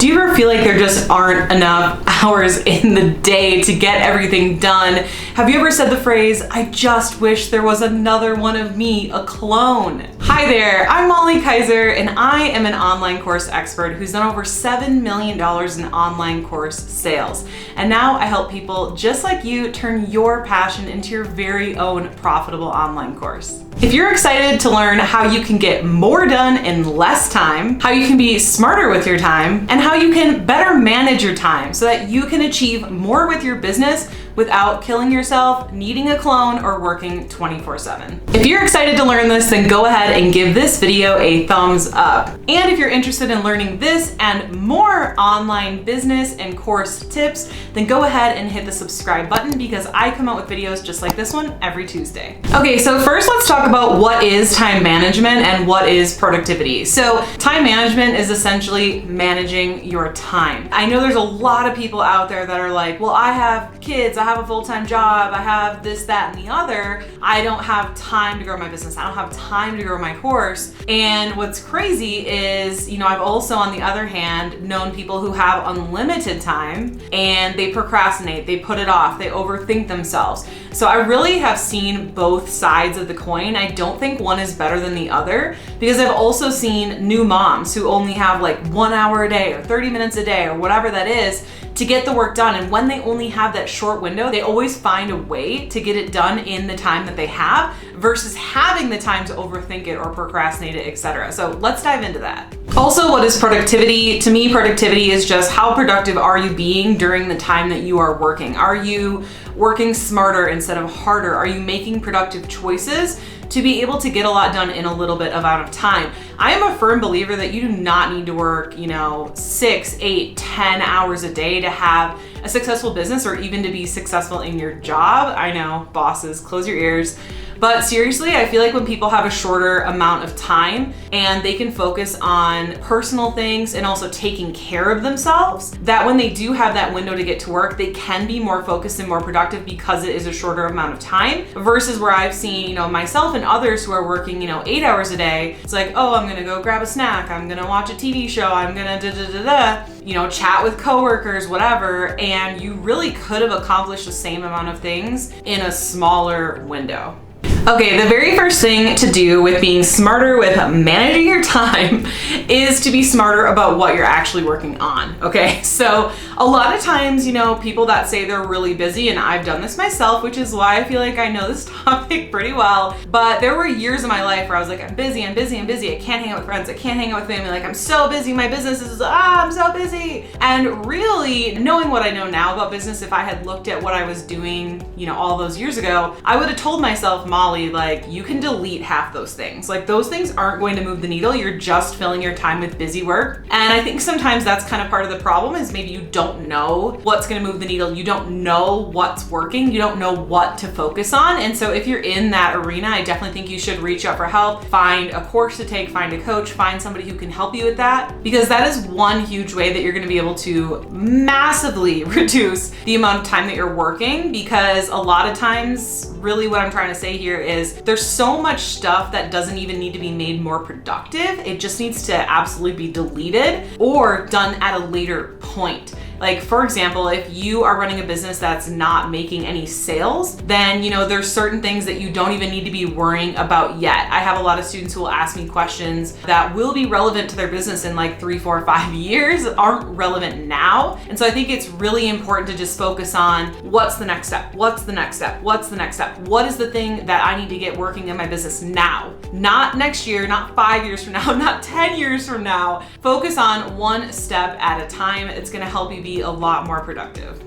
Do you ever feel like there just aren't enough hours in the day to get everything done? Have you ever said the phrase, I just wish there was another one of me, a clone? Hi there, I'm Molly Kaiser, and I am an online course expert who's done over $7 million in online course sales. And now I help people just like you turn your passion into your very own profitable online course. If you're excited to learn how you can get more done in less time, how you can be smarter with your time, and how you can better manage your time so that you can achieve more with your business without killing yourself, needing a clone, or working 24/7. If you're excited to learn this, then go ahead and give this video a thumbs up. And if you're interested in learning this and more online business and course tips, then go ahead and hit the subscribe button because I come out with videos just like this one every Tuesday. Okay, so first let's talk about what is time management and what is productivity. So time management is essentially managing your time. I know there's a lot of people out there that are like, well, I have kids, I have a full-time job, I have this, that, and the other. I don't have time to grow my business. I don't have time to grow my course. And what's crazy is, I've also, on the other hand, known people who have unlimited time and they procrastinate, they put it off, they overthink themselves. So I really have seen both sides of the coin. I don't think one is better than the other because I've also seen new moms who only have like 1 hour a day or 30 minutes a day or whatever that is to get the work done. And when they only have that short window, they always find a way to get it done in the time that they have versus having the time to overthink it or procrastinate it, etc. So let's dive into that. Also, what is productivity? To me, productivity is just how productive are you being during the time that you are working? Are you working smarter instead of harder? Are you making productive choices to be able to get a lot done in a little bit amount of time? I am a firm believer that you do not need to work, 6, 8, 10 hours a day to have a successful business or even to be successful in your job. I know, bosses, close your ears. But seriously, I feel like when people have a shorter amount of time and they can focus on personal things and also taking care of themselves, that when they do have that window to get to work, they can be more focused and more productive because it is a shorter amount of time versus where I've seen, myself and others who are working, 8 hours a day. It's like, oh, I'm gonna go grab a snack. I'm gonna watch a TV show. I'm gonna chat with coworkers, whatever. And you really could have accomplished the same amount of things in a smaller window. Okay, the very first thing to do with being smarter with managing your time is to be smarter about what you're actually working on, okay? So a lot of times, people that say they're really busy, and I've done this myself, which is why I feel like I know this topic pretty well, but there were years of my life where I was like, I'm busy, I can't hang out with friends, I can't hang out with family, like I'm so busy, my business is, I'm so busy. And really, knowing what I know now about business, if I had looked at what I was doing, all those years ago, I would have told myself, Molly, like you can delete half those things. Like those things aren't going to move the needle. You're just filling your time with busy work. And I think sometimes that's kind of part of the problem is maybe you don't know what's going to move the needle. You don't know what's working. You don't know what to focus on. And so if you're in that arena, I definitely think you should reach out for help, find a course to take, find a coach, find somebody who can help you with that, because that is one huge way that you're going to be able to massively reduce the amount of time that you're working. Because a lot of times, really what I'm trying to say here is there's so much stuff that doesn't even need to be made more productive. It just needs to absolutely be deleted or done at a later point. Like for example, if you are running a business that's not making any sales, then there's certain things that you don't even need to be worrying about yet. I have a lot of students who will ask me questions that will be relevant to their business in like 3, 4, 5 years, aren't relevant now. And so I think it's really important to just focus on what's the next step? What's the next step? What's the next step? What is the thing that I need to get working in my business now? Not next year, not 5 years from now, not 10 years from now. Focus on one step at a time. It's gonna help you be a lot more productive.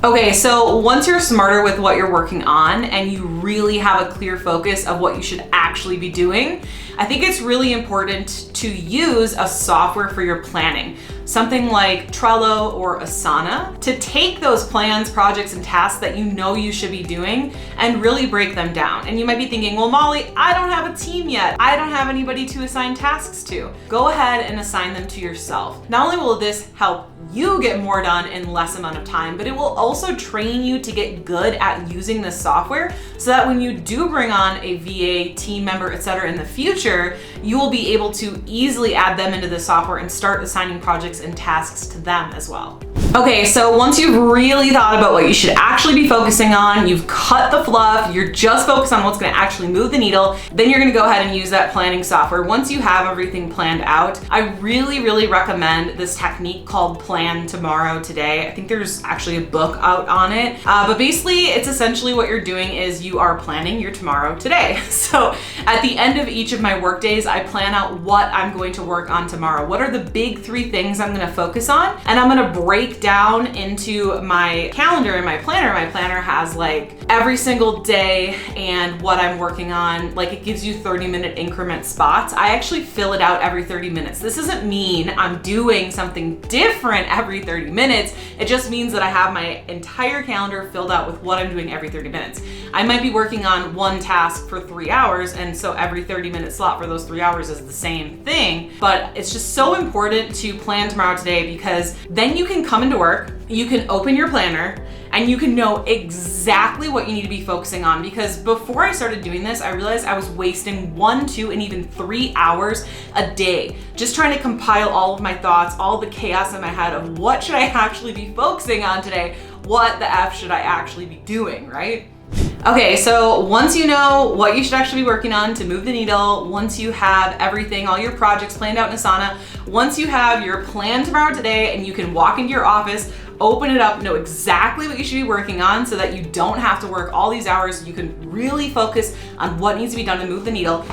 Okay, so once you're smarter with what you're working on and you really have a clear focus of what you should actually be doing, I think it's really important to use a software for your planning. Something like Trello or Asana to take those plans, projects, and tasks that you should be doing and really break them down. And you might be thinking, well, Molly, I don't have a team yet. I don't have anybody to assign tasks to. Go ahead and assign them to yourself. Not only will this help you get more done in less amount of time, but it will also train you to get good at using this software so that when you do bring on a VA, team member, etc. in the future, you will be able to easily add them into the software and start assigning projects links and tasks to them as well. Okay, so once you've really thought about what you should actually be focusing on, you've cut the fluff, you're just focused on what's gonna actually move the needle, then you're gonna go ahead and use that planning software. Once you have everything planned out, I really recommend this technique called Plan Tomorrow Today. I think there's actually a book out on it, but basically it's essentially what you're doing is you are planning your tomorrow today. So at the end of each of my work days, I plan out what I'm going to work on tomorrow. What are the big 3 things I'm gonna focus on? And I'm gonna break down into my calendar and my planner. My planner has like every single day and what I'm working on. Like it gives you 30-minute increment spots. I actually fill it out every 30 minutes. This doesn't mean I'm doing something different every 30 minutes. It just means that I have my entire calendar filled out with what I'm doing every 30 minutes. I might be working on one task for 3 hours, and so every 30-minute slot for those 3 hours is the same thing. But it's just so important to plan tomorrow today, because then you can come into work, you can open your planner, and you can know exactly what you need to be focusing on. Because before I started doing this, I realized I was wasting 1, 2, and even 3 hours a day just trying to compile all of my thoughts, all the chaos in my head of what should I actually be focusing on today? What the F should I actually be doing, right? Okay, so once you know what you should actually be working on to move the needle, once you have everything, all your projects planned out in Asana, once you have your plan tomorrow today and you can walk into your office, open it up, know exactly what you should be working on so that you don't have to work all these hours, you can really focus on what needs to be done to move the needle.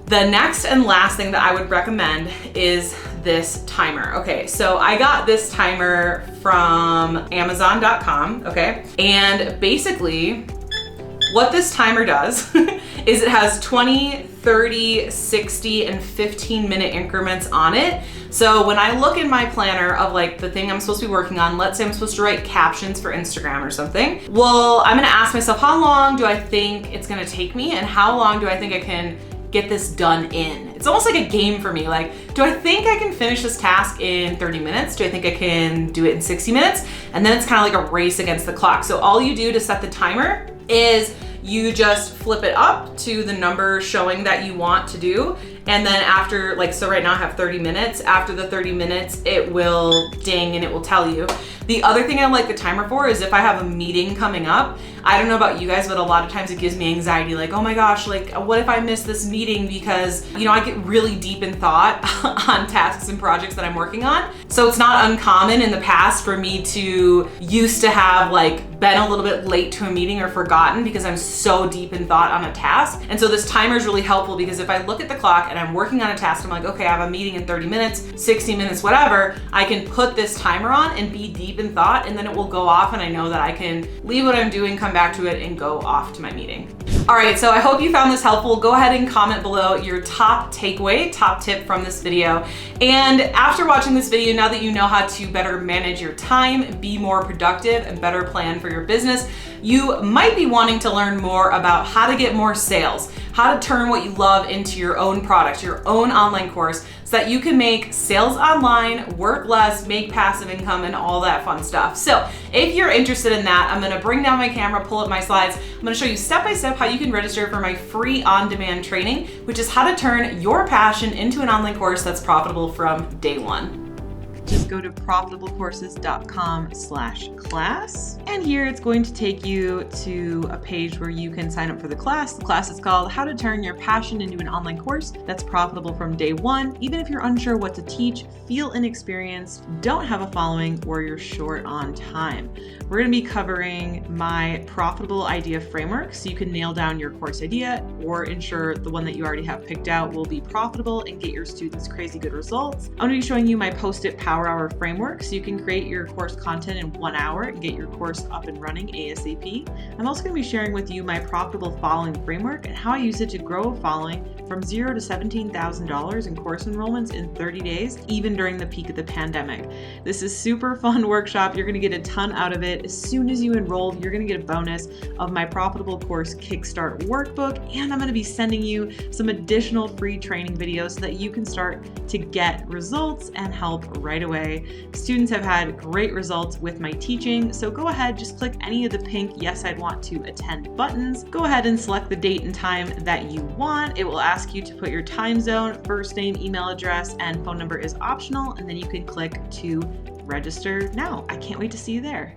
The next and last thing that I would recommend is this timer. Okay, so I got this timer from Amazon.com, okay? And basically, what this timer does is it has 20, 30, 60, and 15-minute increments on it. So when I look in my planner of like the thing I'm supposed to be working on, let's say I'm supposed to write captions for Instagram or something, well, I'm gonna ask myself, how long do I think it's gonna take me, and how long do I think I can get this done in? It's almost like a game for me. Like, do I think I can finish this task in 30 minutes? Do I think I can do it in 60 minutes? And then it's kind of like a race against the clock. So all you do to set the timer is you just flip it up to the number showing that you want to do. And then after, like, so right now I have 30 minutes. After the 30 minutes, it will ding and it will tell you. The other thing I like the timer for is if I have a meeting coming up. I don't know about you guys, but a lot of times it gives me anxiety. Like, oh my gosh, like what if I miss this meeting? Because, you know, I get really deep in thought on tasks and projects that I'm working on. So it's not uncommon in the past for me to used to have like been a little bit late to a meeting or forgotten because I'm so deep in thought on a task. And so this timer is really helpful because if I look at the clock and I'm working on a task, I'm like, okay, I have a meeting in 30 minutes, 60 minutes, whatever, I can put this timer on and be deep in thought, and then it will go off and I know that I can leave what I'm doing, come back to it, and go off to my meeting. All right, so I hope you found this helpful. Go ahead and comment below your top takeaway, top tip from this video. And after watching this video, now that you know how to better manage your time, be more productive, and better plan for your business, you might be wanting to learn more about how to get more sales, how to turn what you love into your own product, your own online course, so that you can make sales online, work less, make passive income, and all that fun stuff. So if you're interested in that, I'm gonna bring down my camera, pull up my slides. I'm gonna show you step-by-step how you can register for my free on-demand training, which is how to turn your passion into an online course that's profitable from day one. Just go to profitablecourses.com/class. And here it's going to take you to a page where you can sign up for the class. The class is called How to Turn Your Passion into an Online Course That's Profitable from Day One. Even if you're unsure what to teach, feel inexperienced, don't have a following, or you're short on time. We're going to be covering my profitable idea framework so you can nail down your course idea or ensure the one that you already have picked out will be profitable and get your students crazy good results. I'm going to be showing you my Post-it Power Hour framework so you can create your course content in 1 hour and get your course up and running ASAP. I'm also going to be sharing with you my profitable following framework and how I use it to grow a following from $0 to $17,000 in course enrollments in 30 days, even during the peak of the pandemic. This is super fun workshop. You're going to get a ton out of it. As soon as you enroll, you're going to get a bonus of my profitable course Kickstart workbook, and I'm going to be sending you some additional free training videos so that you can start to get results and help right away. survey. Students have had great results with my teaching, so go ahead, just click any of the pink "Yes, I'd want to attend" buttons. Go ahead and select the date and time that you want. It will ask you to put your time zone, first name, email address, and phone number is optional, and then you can click to register now. I can't wait to see you there.